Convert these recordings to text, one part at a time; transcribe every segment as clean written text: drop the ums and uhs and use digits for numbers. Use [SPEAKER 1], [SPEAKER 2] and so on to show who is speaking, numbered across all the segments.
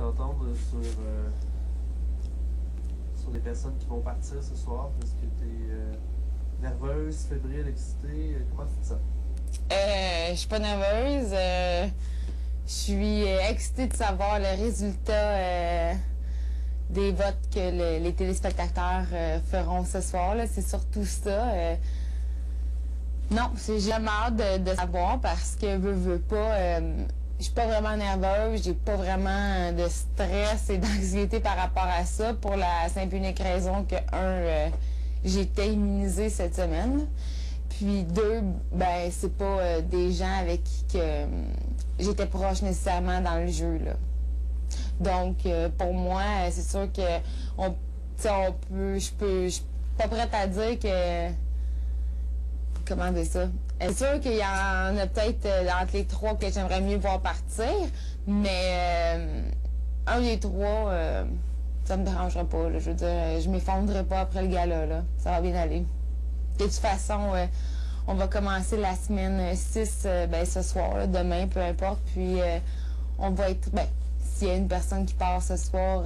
[SPEAKER 1] t'entendre sur les personnes qui vont partir ce soir. Est-ce que tu es nerveuse, fébrile, excitée? Comment tu te sens?
[SPEAKER 2] Je suis pas nerveuse. Je suis excitée de savoir le résultat des votes que les téléspectateurs feront ce soir. C'est surtout ça. Non, j'ai jamais hâte de savoir parce que veux pas. Je suis pas vraiment nerveuse, j'ai pas vraiment de stress et d'anxiété par rapport à ça pour la simple et unique raison que, j'ai été immunisée cette semaine. Puis deux, ben c'est pas des gens avec qui que j'étais proche nécessairement dans le jeu, là. Donc pour moi, c'est sûr que je suis pas prête à dire que comment dire ça. C'est sûr qu'il y en a peut-être entre les trois que j'aimerais mieux voir partir, mais un des trois, ça me dérangerait pas, là. Je veux dire, je m'effondrerai pas après le gala, là. Ça va bien aller. De toute façon, on va commencer la semaine 6 ce soir, là, demain, peu importe. Puis on va être, s'il y a une personne qui part ce soir,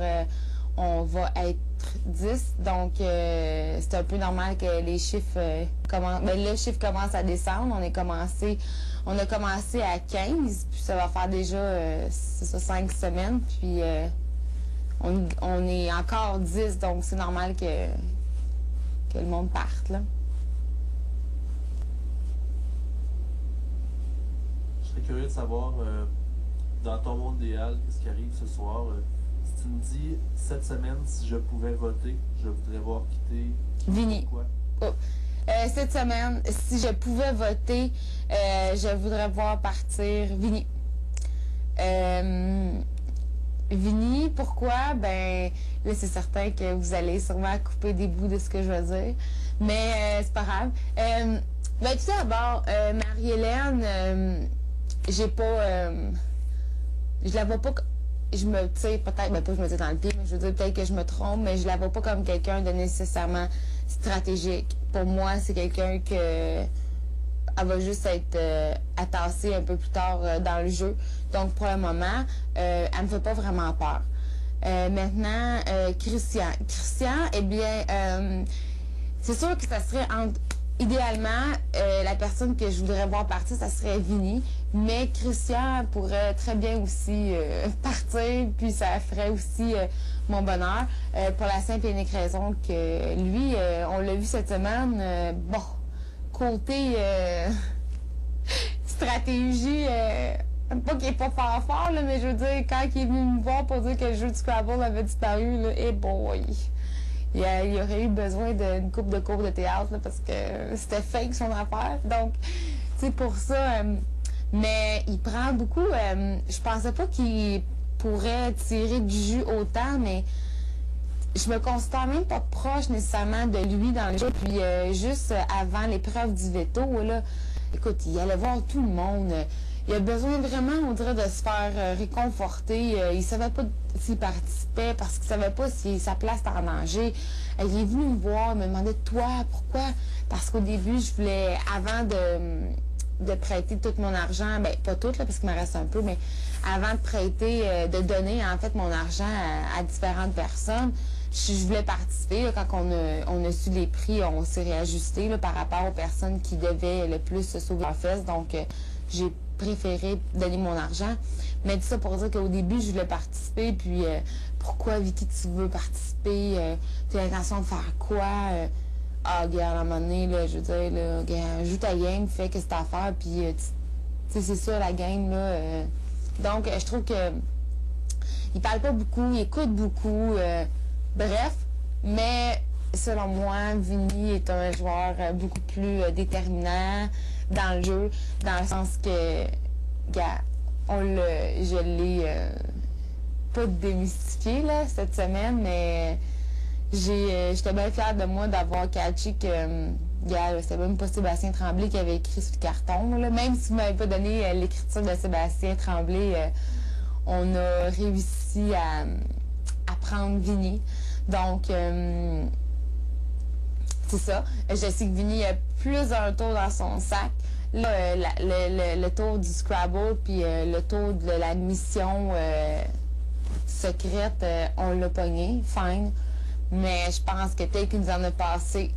[SPEAKER 2] on va être 10. Donc c'est un peu normal que les chiffres commencent. Le chiffre commence à descendre. On a commencé à 15, puis ça va faire déjà 5 semaines. Puis on est encore 10, donc c'est normal que le monde parte, là.
[SPEAKER 1] Je serais curieux de savoir, dans ton monde idéal, qu'est-ce qui arrive ce soir. Si tu me dis, cette semaine, si je pouvais voter, je voudrais voir quitter...
[SPEAKER 2] Vinny.
[SPEAKER 1] Pourquoi?
[SPEAKER 2] Oh. Cette semaine, si je pouvais voter, je voudrais voir partir Vinny. Vinny, pourquoi? Ben, là, c'est certain que vous allez sûrement couper des bouts de ce que je veux dire, mais c'est pas grave. Tout d'abord, Marie-Hélène, j'ai pas... je la vois pas... Je me tire peut-être, pas je me tire dans le pied, mais je veux dire peut-être que je me trompe, mais je la vois pas comme quelqu'un de nécessairement stratégique. Pour moi, c'est quelqu'un que elle va juste être attassée un peu plus tard dans le jeu. Donc pour le moment, elle me fait pas vraiment peur. Maintenant, Christian, eh bien, c'est sûr que ça serait idéalement, la personne que je voudrais voir partir, ça serait Vinny. Mais Christian pourrait très bien aussi partir, puis ça ferait aussi mon bonheur. Pour la simple et unique raison que lui, on l'a vu cette semaine, côté stratégie, pas qu'il est pas fort, là, mais je veux dire, quand il est venu me voir pour dire que le jeu du Scrabble avait disparu, là, et boy! Il aurait eu besoin d'une couple de cours de théâtre, là, parce que c'était fake son affaire. Donc, c'est pour ça. Mais il prend beaucoup. Je pensais pas qu'il pourrait tirer du jus autant, mais je me considère même pas proche nécessairement de lui dans le jeu. Puis juste avant l'épreuve du veto, là, écoute, il allait voir tout le monde. Il a besoin vraiment, on dirait, de se faire réconforter. Il savait pas s'il participait parce qu'il savait pas si sa place était en danger. Il est venu me voir, me demander toi, pourquoi? Parce qu'au début, je voulais, avant de prêter tout mon argent, pas tout, là, parce qu'il me reste un peu, mais avant de prêter, de donner en fait mon argent à différentes personnes, je voulais participer. Là, quand on a su les prix, on s'est réajusté là, par rapport aux personnes qui devaient le plus se sauver la fesse. Donc, j'ai préféré donner mon argent. Mais tout ça pour dire qu'au début, je voulais participer. Puis, pourquoi, Vicky, tu veux participer? Tu as l'intention de faire quoi? Regarde, à un moment donné, là, je veux dire, là, regarde, joue ta game, fais que c'est à faire. Puis, tu sais, c'est ça, la game, là. Donc, je trouve que il parle pas beaucoup, il écoute beaucoup. Bref, mais selon moi, Vinny est un joueur beaucoup plus déterminant dans le jeu, dans le sens que, gars, je l'ai pas démystifié là cette semaine, mais j'étais bien fière de moi d'avoir catché que, gars, c'était même pas Sébastien Tremblay qui avait écrit sur le carton, là. Même si vous m'avez pas donné l'écriture de Sébastien Tremblay, on a réussi à prendre Vinny. Donc, c'est ça. Je sais que Vinny a plusieurs tours dans son sac. Là, le tour du Scrabble, puis le tour de la mission secrète, on l'a pogné, fine. Mais je pense que peut-être qu'il nous en a passé.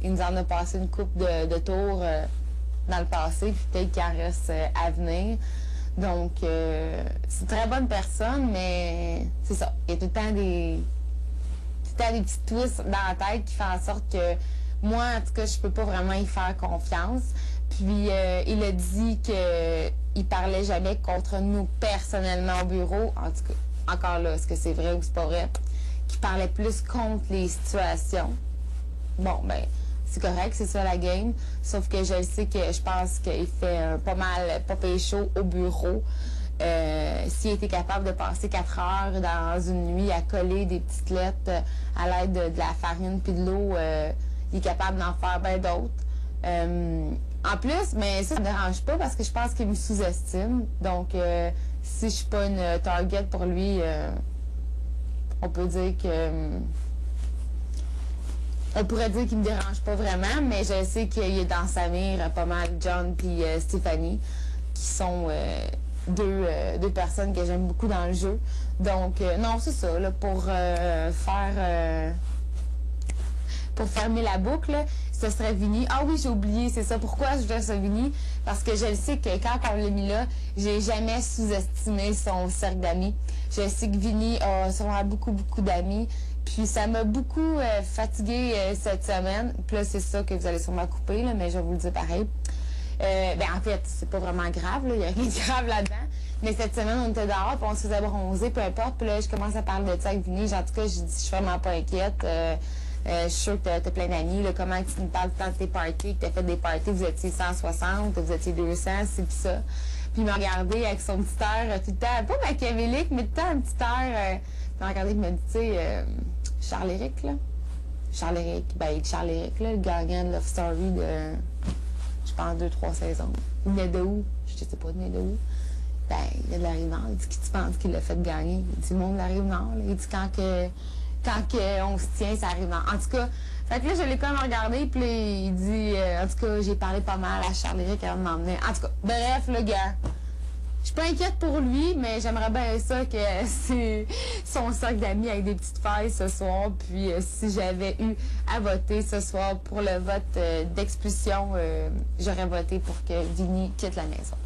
[SPEAKER 2] Il nous en a passé une coupe de tours dans le passé, puis peut-être qu'il en reste à venir. Donc, c'est une très bonne personne, mais c'est ça. Il y a tout le temps des petits twists dans la tête qui font en sorte que moi, en tout cas, je peux pas vraiment y faire confiance. Puis, il a dit qu'il parlait jamais contre nous personnellement au bureau. En tout cas, encore là, est-ce que c'est vrai ou c'est pas vrai? Qu'il parlait plus contre les situations. Bon, ben, c'est correct, c'est ça la game. Sauf que je sais que je pense qu'il fait pas mal, pas chaud au bureau. S'il était capable de passer 4 heures dans une nuit à coller des petites lettres à l'aide de la farine puis de l'eau, il est capable d'en faire bien d'autres. En plus, mais ça me dérange pas parce que je pense qu'il me sous-estime. Donc, si je suis pas une target pour lui, on peut dire que... on pourrait dire qu'il me dérange pas vraiment, mais je sais qu'il est dans sa mire pas mal John puis Stéphanie, qui sont deux personnes que j'aime beaucoup dans le jeu. Donc, non, c'est ça, là, pour fermer la boucle, ce serait Vinny. Ah oui, j'ai oublié, c'est ça. Pourquoi je veux ce Vinny? Parce que je le sais que quand on l'a mis là, j'ai jamais sous-estimé son cercle d'amis. Je sais que Vinny a sûrement beaucoup d'amis. Puis ça m'a beaucoup fatiguée cette semaine. Puis là, c'est ça que vous allez sûrement couper, là, mais je vais vous le dire pareil. Ben en fait, c'est pas vraiment grave, il n'y a rien de grave là-dedans. Mais cette semaine, on était dehors, puis on se faisait bronzer, peu importe. Puis là, je commence à parler de ça avec Vinny. En tout cas, je dis, je suis vraiment pas inquiète. Je suis sûre que t'as plein d'amis. Comment tu nous parles tant de tes parties, que t'as fait des parties, vous étiez 160, vous étiez 200, c'est pis ça. Puis il m'a regardé avec son petit air tout le temps, pas machiavélique, mais tout le temps un petit air. Il m'a regardé et m'a dit, tu sais, Charles-Éric, là. Charles-Éric, là, le gagnant de Love Story de, je pense, 2-3 saisons. Il venait de où? Je sais pas, il venait de où? Ben, il est de la Rive-Nord. Il dit, qui tu penses qu'il l'a fait gagner? Il dit, le monde de la Rive-Nord, là. Il dit, quand on se tient, ça arrive. En tout cas, fait que là, je l'ai quand même regardé, puis il dit, en tout cas, j'ai parlé pas mal à Charles-Éric avant de m'emmener. En tout cas, bref, le gars, je suis pas inquiète pour lui, mais j'aimerais bien ça que c'est son cercle d'amis avec des petites failles ce soir. Puis si j'avais eu à voter ce soir pour le vote d'expulsion, j'aurais voté pour que Vinny quitte la maison.